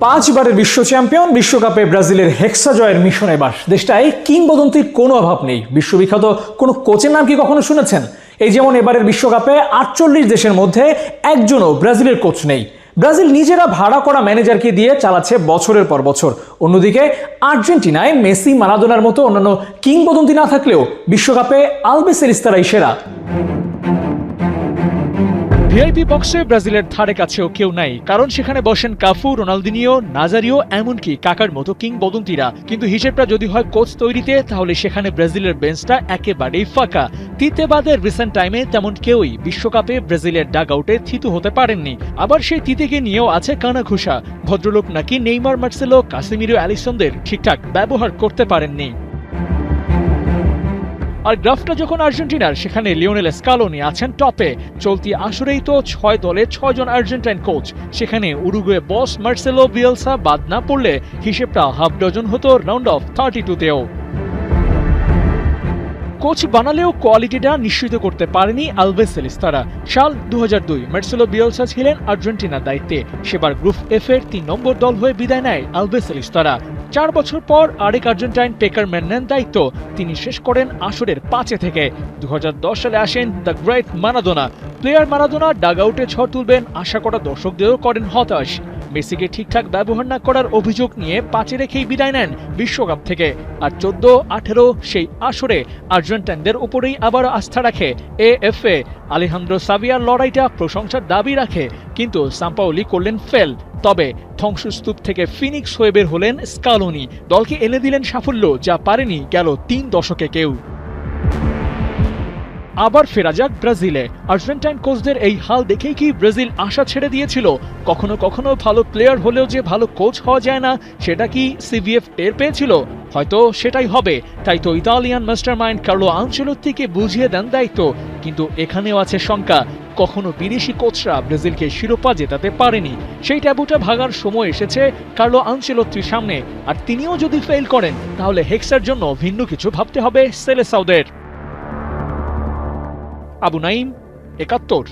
পাঁচবারের বিশ্ব চ্যাম্পিয়ন বিশ্বকাপে ব্রাজিলের হেক্সা জয়ের মিশন এবার দেশটায় কিংবদন্তির কোনো অভাব নেই। বিশ্ববিখ্যাত কোনো কোচের নাম কি কখনো শুনেছেন? এই যেমন এবারের বিশ্বকাপে 48 দেশের মধ্যে একজনও ব্রাজিলের কোচ নেই। ব্রাজিল নিজেরা ভাড়া করা ম্যানেজারকে দিয়ে চালাচ্ছে বছরের পর বছর। অন্যদিকে আর্জেন্টিনায় মেসি, মারাদোনার মতো অন্যান্য কিংবদন্তি না থাকলেও বিশ্বকাপে আলবিসেলিস্তারাই সেরা। ভিআইপি বক্সে ব্রাজিলের ধারে কাছেও কেউ নাই, কারণ সেখানে বসেন কাফু, রোনালদিনিও, নাজারিও, এমনকি কাকার মতো কিংবদন্তিরা। কিন্তু হিসেবটা যদি হয় কোচ তৈরিতে, তাহলে সেখানে ব্রাজিলের বেঞ্চটা একেবারেই ফাঁকা। তিতেবাদের রিসেন্ট টাইমে তেমন কেউই বিশ্বকাপে ব্রাজিলের ডাগ আউটে থিতু হতে পারেননি। আবার সেই তিতিকে নিয়েও আছে কানাঘুষা। ভদ্রলোক নাকি নেইমার, মার্সেলো, কাসেমিরো, অ্যালিসনদের ঠিকঠাক ব্যবহার করতে পারেননি। আর গ্রাফটা যখন আর্জেন্টিনার, সেখানে লিওনেল স্কালোনি আছেন টপে। চলতি আসরেই তো 6 দলে 6 জন আর্জেন্টাইন কোচ। সেখানে উরুগুয়ে বস মার্সেলো বিয়েলসা বাদ না পড়লে হিসেবটা হাফ ডজন হতো রাউন্ড অফ 32তেও। কোচ বানালেও কোয়ালিটিটা নিশ্চিত করতে পারেনি আলবিসেলিস্তারা। সাল 2002 মার্সেলো বিয়েলসা ছিলেন আর্জেন্টিনার দায়িত্বে। সেবার গ্রুপ এফ এর 3 নম্বর দল হয়ে বিদায় নেয় আলবিসেলিস্তারা। 4 বছর পর আরেক আর্জেন্টাইন পেকারম্যান নেন দায়িত্ব। তিনি শেষ করেন আসরের 5 থেকে। 2010 সালে আসেন the great Maradona. Player Maradona ডাগ আউটে ঝড় তুলবেন আশা করা দর্শকদেরও করেন হতাশ। মেসিকে ঠিকঠাক ব্যবহার না করার অভিযোগ নিয়ে 5 রেখেই বিদায় নেন বিশ্বকাপ থেকে। আর 14-18 সেই আসরে আর্জেন্টাইনদের উপরেই আবার আস্থা রাখে এএফএ। আলেহান্দ্রো সাভিয়ার লড়াইটা প্রশংসার দাবি রাখে, কিন্তু সাম্পাওলি করলেন ফেল। তবে ধ্বংসস্তূপ থেকে ফিনিক্স হয়ে বের হলেন স্কালোনি। দলকে এনে দিলেন সাফল্য যা পারেনি গেল 3 দশকে কেউ। আবার ফেরা যাক ব্রাজিলে। আর্জেন্টাইন কোচদের এই হাল দেখেই কি ব্রাজিল আশা ছেড়ে দিয়েছিল? কখনো কখনো ভালো প্লেয়ার হলেও যে ভালো কোচ হওয়া যায় না, সেটা কি সিভিএফ টের পেয়েছিল? হয়তো সেটাই হবে। তাই তো ইতালিয়ান মাস্টারমাইন্ড কার্লো আনচেলোত্তিকে বুঝিয়ে দেন দায়িত্ব। কিন্তু এখানেও আছে শঙ্কা, কখনো বিদেশি কোচরা ব্রাজিলকে শিরোপা জেতাতে পারেনি। সেই ট্যাবুটা ভাঙার সময় এসেছে কার্লো আনচেলোত্তির সামনে। আর তিনিও যদি ফেল করেন, তাহলে হেক্সার জন্য ভিন্ন কিছু ভাবতে হবে সেলেসাওদের। আবু নাইম, ৭১।